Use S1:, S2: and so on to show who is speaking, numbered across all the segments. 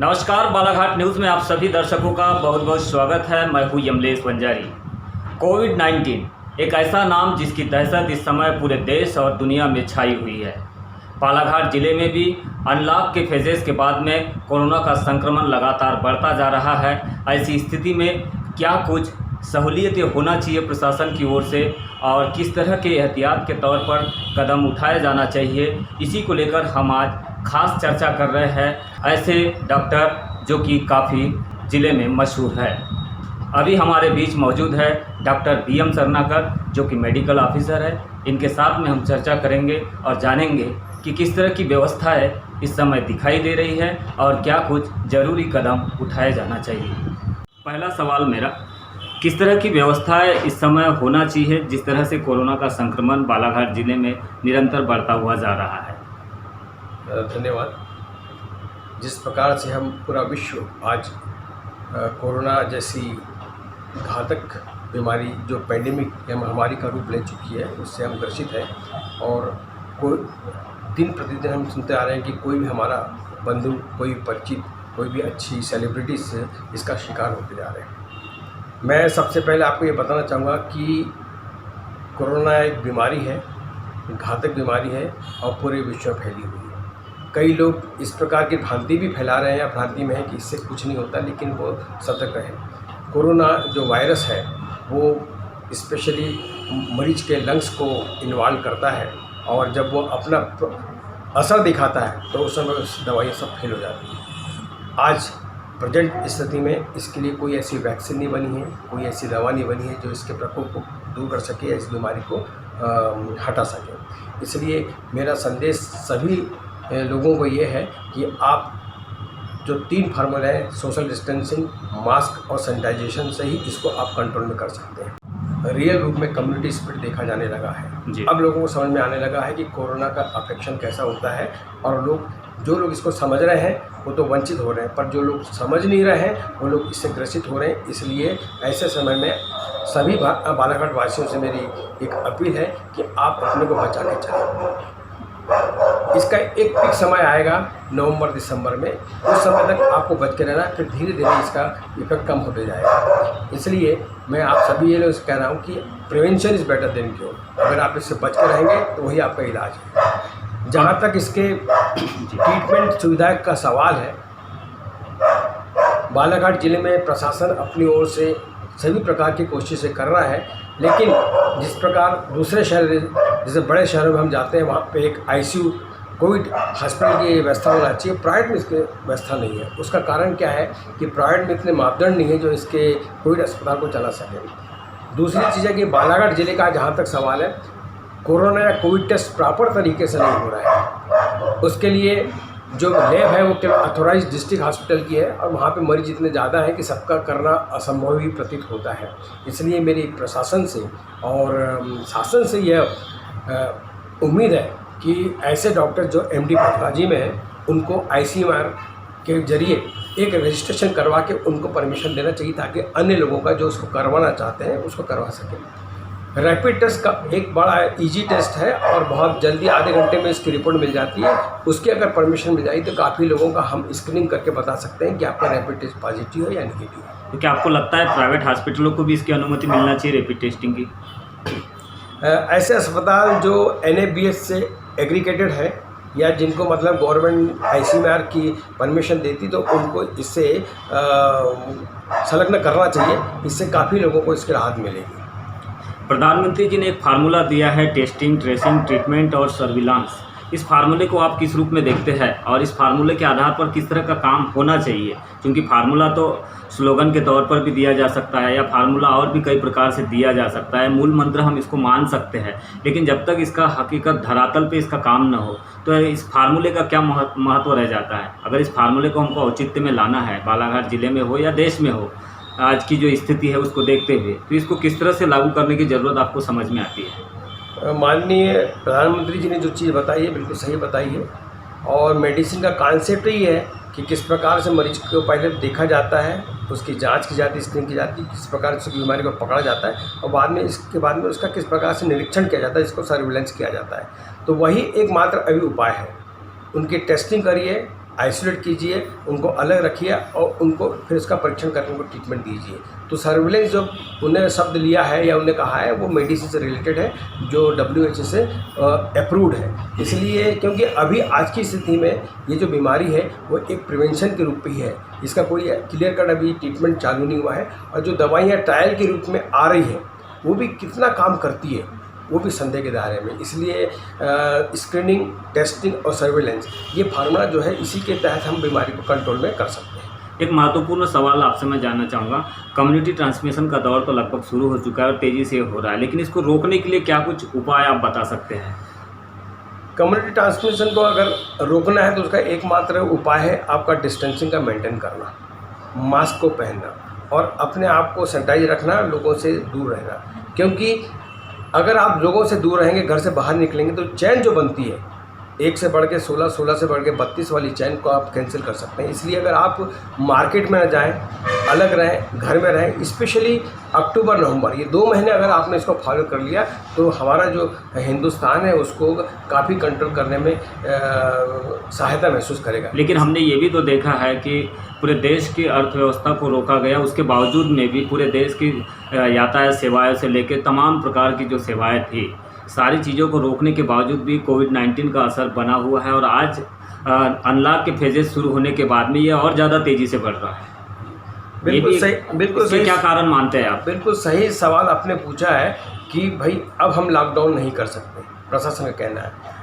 S1: नमस्कार, बालाघाट न्यूज़ में आप सभी दर्शकों का बहुत बहुत स्वागत है। मैं हूं यमलेश बंजारी। कोविड-19 एक ऐसा नाम जिसकी दहशत इस समय पूरे देश और दुनिया में छाई हुई है। बालाघाट ज़िले में भी अनलॉक के फेजेस के बाद में कोरोना का संक्रमण लगातार बढ़ता जा रहा है। ऐसी स्थिति में क्या कुछ सहूलियतें होना चाहिए प्रशासन की ओर से और किस तरह के एहतियात के तौर पर कदम उठाया जाना चाहिए, इसी को लेकर हम आज खास चर्चा कर रहे हैं ऐसे डॉक्टर जो कि काफ़ी ज़िले में मशहूर है। अभी हमारे बीच मौजूद है डॉक्टर BM सरनाकर जो कि मेडिकल ऑफिसर है। इनके साथ में हम चर्चा करेंगे और जानेंगे कि किस तरह की व्यवस्थाएं इस समय दिखाई दे रही है और क्या कुछ ज़रूरी कदम उठाया जाना चाहिए। पहला सवाल मेरा, किस तरह की व्यवस्थाएं इस समय होना चाहिए जिस तरह से कोरोना का संक्रमण बालाघाट ज़िले में निरंतर बढ़ता हुआ जा रहा है?
S2: धन्यवाद। जिस प्रकार से हम पूरा विश्व आज कोरोना जैसी घातक बीमारी जो पैंडेमिक या महामारी का रूप ले चुकी है उससे हम ग्रसित हैं और कोई दिन प्रतिदिन हम सुनते आ रहे हैं कि कोई भी हमारा बंधु, कोई परिचित, कोई भी अच्छी सेलिब्रिटीज इसका शिकार होते जा रहे हैं। मैं सबसे पहले आपको ये बताना चाहूँगा कि कोरोना एक बीमारी है, घातक बीमारी है और पूरे विश्व में फैली हुई है। कई लोग इस प्रकार की भ्रांति भी फैला रहे हैं या भ्रांति में है कि इससे कुछ नहीं होता, लेकिन वो सतर्क है। कोरोना जो वायरस है वो स्पेशली मरीज के लंग्स को इन्वॉल्व करता है और जब वो अपना असर दिखाता है तो उस समय दवाइयाँ सब फेल हो जाती हैं। आज प्रेजेंट स्थिति में इसके लिए कोई ऐसी वैक्सीन नहीं बनी है, कोई ऐसी दवा नहीं बनी है जो इसके प्रकोप को दूर कर सके या इस बीमारी को हटा सके। इसलिए मेरा संदेश सभी लोगों को ये है कि आप जो 3 फार्मूला है, सोशल डिस्टेंसिंग, मास्क और सैनिटाइजेशन से ही इसको आप कंट्रोल में कर सकते हैं। रियल रूप में कम्युनिटी स्पिरिट देखा जाने लगा है। अब लोगों को समझ में आने लगा है कि कोरोना का अफेक्शन कैसा होता है और जो लोग इसको समझ रहे हैं वो तो वंचित हो रहे हैं, पर जो लोग समझ नहीं रहे हैं वो लोग इससे ग्रसित हो रहे हैं। इसलिए ऐसे समय में सभी बालाघाट वासियों से मेरी एक अपील है कि आप अपने को बचा के चलें। इसका एक पीक समय आएगा नवंबर-दिसंबर में, उस समय तक आपको बच के रहना है, फिर धीरे धीरे इसका इफेक्ट कम होते जाएगा। इसलिए मैं आप सभी ये लोग कह रहा हूँ कि prevention is better than cure. अगर आप इससे बच के रहेंगे तो वही आपका इलाज है। जहाँ तक इसके ट्रीटमेंट सुविधा का सवाल है, बालाघाट ज़िले में प्रशासन अपनी ओर से सभी प्रकार की कोशिशें कर रहा है, लेकिन जिस प्रकार दूसरे शहर जैसे बड़े शहरों में हम जाते हैं वहाँ पे एक ICU कोविड हॉस्पिटल की व्यवस्था होना चाहिए। प्राइवेट में इसकी व्यवस्था नहीं है। उसका कारण क्या है कि प्राइवेट में इतने मापदंड नहीं है जो इसके कोविड अस्पताल को चला सके। दूसरी चीज़ है कि बालाघाट ज़िले का जहाँ तक सवाल है, कोरोना या कोविड टेस्ट प्रॉपर तरीके से नहीं हो रहा है। उसके लिए जो लैब है वो केवल अथोराइज डिस्ट्रिक्ट हॉस्पिटल की है और वहाँ पे मरीज इतने ज़्यादा हैं कि सबका करना असंभव ही प्रतीत होता है। इसलिए मेरी प्रशासन से और शासन से यह उम्मीद है कि ऐसे डॉक्टर जो MD पैथोलॉजी में हैं उनको ICMR के जरिए एक रजिस्ट्रेशन करवा के उनको परमिशन देना चाहिए ताकि अन्य लोगों का जो उसको करवाना चाहते हैं उसको करवा सकें। रैपिड टेस्ट का एक बड़ा इजी टेस्ट है और बहुत जल्दी आधे घंटे में इसकी रिपोर्ट मिल जाती है। उसकी अगर परमिशन मिल जाए तो काफ़ी लोगों का हम स्क्रीनिंग करके बता सकते हैं कि आपका रैपिड टेस्ट पॉजिटिव है या नेगेटिव है।
S1: तो क्या आपको लगता है प्राइवेट हॉस्पिटलों को भी इसकी अनुमति मिलना चाहिए रैपिड टेस्टिंग की?
S2: ऐसे अस्पताल जो NABH से एग्रीगेटेड है या जिनको मतलब गवर्नमेंट ICMR की परमिशन देती तो उनको इससे संलग्न करना चाहिए। इससे काफ़ी लोगों को इसकी राहत मिलेगी।
S1: प्रधानमंत्री जी ने एक फार्मूला दिया है टेस्टिंग, ट्रेसिंग, ट्रीटमेंट और सर्विलांस। इस फार्मूले को आप किस रूप में देखते हैं और इस फार्मूले के आधार पर किस तरह का काम होना चाहिए? क्योंकि फार्मूला तो स्लोगन के तौर पर भी दिया जा सकता है या फार्मूला और भी कई प्रकार से दिया जा सकता है। मूल मंत्र हम इसको मान सकते हैं, लेकिन जब तक इसका हकीकत धरातल पे इसका काम न हो तो इस फार्मूले का क्या महत्व रह जाता है? अगर इस फार्मूले को हमको औचित्य में लाना है, बालाघाट ज़िले में हो या देश में हो, आज की जो स्थिति है उसको देखते हुए, तो इसको किस तरह से लागू करने की ज़रूरत आपको समझ में आती है?
S2: माननीय प्रधानमंत्री जी ने जो चीज़ बताई है बिल्कुल सही बताई है और मेडिसिन का कॉन्सेप्ट ही है कि किस प्रकार से मरीज को पहले देखा जाता है, उसकी जांच की जाती है, स्क्रीनिंग की जाती है, किस प्रकार से बीमारी को पकड़ा जाता है और बाद में इसके बाद में उसका किस प्रकार से निरीक्षण किया जाता है, इसको सर्विलेंस किया जाता है। तो वही एकमात्र अभी उपाय है। उनकी टेस्टिंग करिए, आइसोलेट कीजिए, उनको अलग रखिए और उनको फिर उसका परीक्षण करके उनको ट्रीटमेंट दीजिए। तो सर्विलेंस जो उन्होंने शब्द लिया है या उन्होंने कहा है वो मेडिसिन से रिलेटेड है, जो WHO से अप्रूव्ड है। इसलिए क्योंकि अभी आज की स्थिति में ये जो बीमारी है वो एक प्रिवेंशन के रूप में ही है, इसका कोई क्लियर कट अभी ट्रीटमेंट चालू नहीं हुआ है। और जो दवाइयाँ ट्रायल के रूप में आ रही हैं वो भी कितना काम करती है वो भी संदेह के दायरे में। इसलिए स्क्रीनिंग, टेस्टिंग और सर्विलेंस ये फार्मूला जो है, इसी के तहत हम बीमारी को कंट्रोल में कर सकते हैं।
S1: एक महत्वपूर्ण सवाल आपसे मैं जानना चाहूँगा, कम्युनिटी ट्रांसमिशन का दौर तो लगभग शुरू हो चुका है और तेज़ी से हो रहा है, लेकिन इसको रोकने के लिए क्या कुछ उपाय आप बता सकते हैं?
S2: कम्युनिटी ट्रांसमिशन को अगर रोकना है तो उसका एकमात्र उपाय है आपका डिस्टेंसिंग का मेंटेन करना, मास्क को पहनना और अपने आप को सैनिटाइज रखना, लोगों से दूर रहना। क्योंकि अगर आप लोगों से दूर रहेंगे, घर से बाहर निकलेंगे तो चैन जो बनती है 1 से बढ़ के 16, 16 से बढ़ के 32 वाली चैन को आप कैंसिल कर सकते हैं। इसलिए अगर आप मार्केट में न जाएं, अलग रहें, घर में रहें, स्पेशली अक्टूबर नवंबर ये 2 महीने अगर आपने इसको फॉलो कर लिया तो हमारा जो हिंदुस्तान है उसको काफ़ी कंट्रोल करने में सहायता महसूस करेगा।
S1: लेकिन हमने ये भी तो देखा है कि पूरे देश की अर्थव्यवस्था को रोका गया, उसके बावजूद में भी पूरे देश की यातायात सेवाएं से लेकर तमाम प्रकार की जो सेवाएं थी, सारी चीज़ों को रोकने के बावजूद भी कोविड-19 का असर बना हुआ है और आज अनलॉक के फेजेस शुरू होने के बाद में ये और ज़्यादा तेज़ी से बढ़ रहा है।
S2: बिल्कुल सही, बिल्कुल सही।
S1: क्या कारण मानते हैं आप?
S2: बिल्कुल सही सवाल आपने पूछा है कि भाई अब हम लॉकडाउन नहीं कर सकते, प्रशासन का कहना है।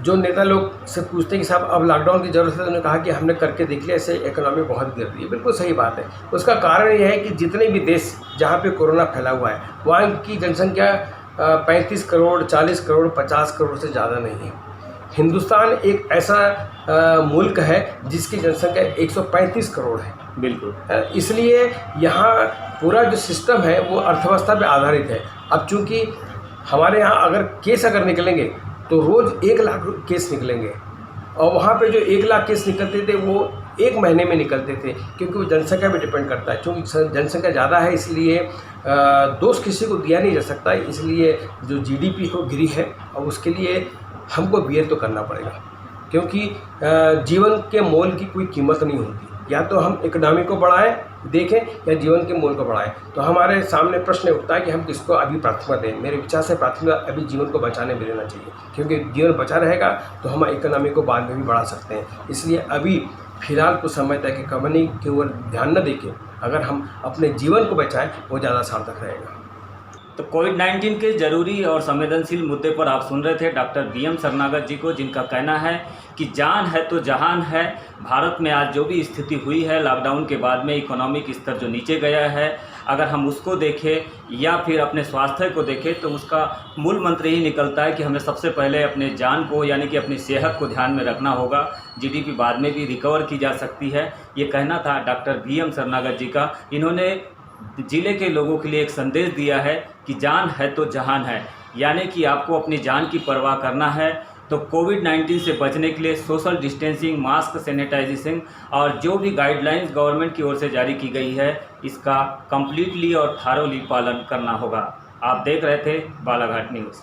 S2: जो नेता लोग से पूछते हैं कि साहब अब लॉकडाउन की ज़रूरत है, तो उन्होंने कहा कि हमने करके देख लिया, इससे इकोनॉमी बहुत गिर रही है। बिल्कुल सही बात है। उसका कारण यह है कि जितने भी देश जहाँ पे कोरोना फैला हुआ है वहाँ की जनसंख्या 35 करोड़, 40 करोड़, 50 करोड़ से ज़्यादा नहीं है। हिंदुस्तान एक ऐसा मुल्क है जिसकी जनसंख्या 135 करोड़ है।
S1: बिल्कुल।
S2: इसलिए यहाँ पूरा जो सिस्टम है वो अर्थव्यवस्था पे आधारित है। अब चूँकि हमारे यहाँ अगर केस निकलेंगे तो रोज़ 1 लाख केस निकलेंगे और वहाँ पे जो 1 लाख केस निकलते थे वो 1 महीने में निकलते थे, क्योंकि वो जनसंख्या पे डिपेंड करता है। क्योंकि जनसंख्या ज़्यादा है इसलिए दोष किसी को दिया नहीं जा सकता, इसलिए जो GDP हो गिरी है और उसके लिए हमको बियर तो करना पड़ेगा, क्योंकि जीवन के मोल की कोई कीमत नहीं होती। या तो हम इकोनॉमी को बढ़ाएं, देखें, या जीवन के मोल को बढ़ाएं। तो हमारे सामने प्रश्न उठता है कि हम किसको अभी प्राथमिकता दें। मेरे विचार से प्राथमिकता अभी जीवन को बचाने में देना चाहिए, क्योंकि जीवन बचा रहेगा तो हम इकोनॉमी को बाद में भी बढ़ा सकते हैं। इसलिए अभी फिलहाल कुछ समय तक इकोनॉमी की ओर ध्यान न देके अगर हम अपने जीवन को बचाएं वो ज़्यादा सार्थक रहेगा।
S1: तो कोविड-19 के जरूरी और संवेदनशील मुद्दे पर आप सुन रहे थे डॉक्टर BM शरणागत जी को, जिनका कहना है कि जान है तो जहान है। भारत में आज जो भी स्थिति हुई है लॉकडाउन के बाद में, इकोनॉमिक स्तर जो नीचे गया है, अगर हम उसको देखें या फिर अपने स्वास्थ्य को देखें तो उसका मूल मंत्र ही निकलता है कि हमें सबसे पहले अपने जान को यानी कि अपनी सेहत को ध्यान में रखना होगा। GDP बाद में भी रिकवर की जा सकती है। ये कहना था डॉक्टर BM शरणागत जी का। इन्होंने ज़िले के लोगों के लिए एक संदेश दिया है कि जान है तो जहान है, यानी कि आपको अपनी जान की परवाह करना है। तो कोविड-19 से बचने के लिए सोशल डिस्टेंसिंग, मास्क, सैनिटाइजेशन और जो भी गाइडलाइंस गवर्नमेंट की ओर से जारी की गई है, इसका कम्प्लीटली और थारोली पालन करना होगा। आप देख रहे थे बालाघाट न्यूज़।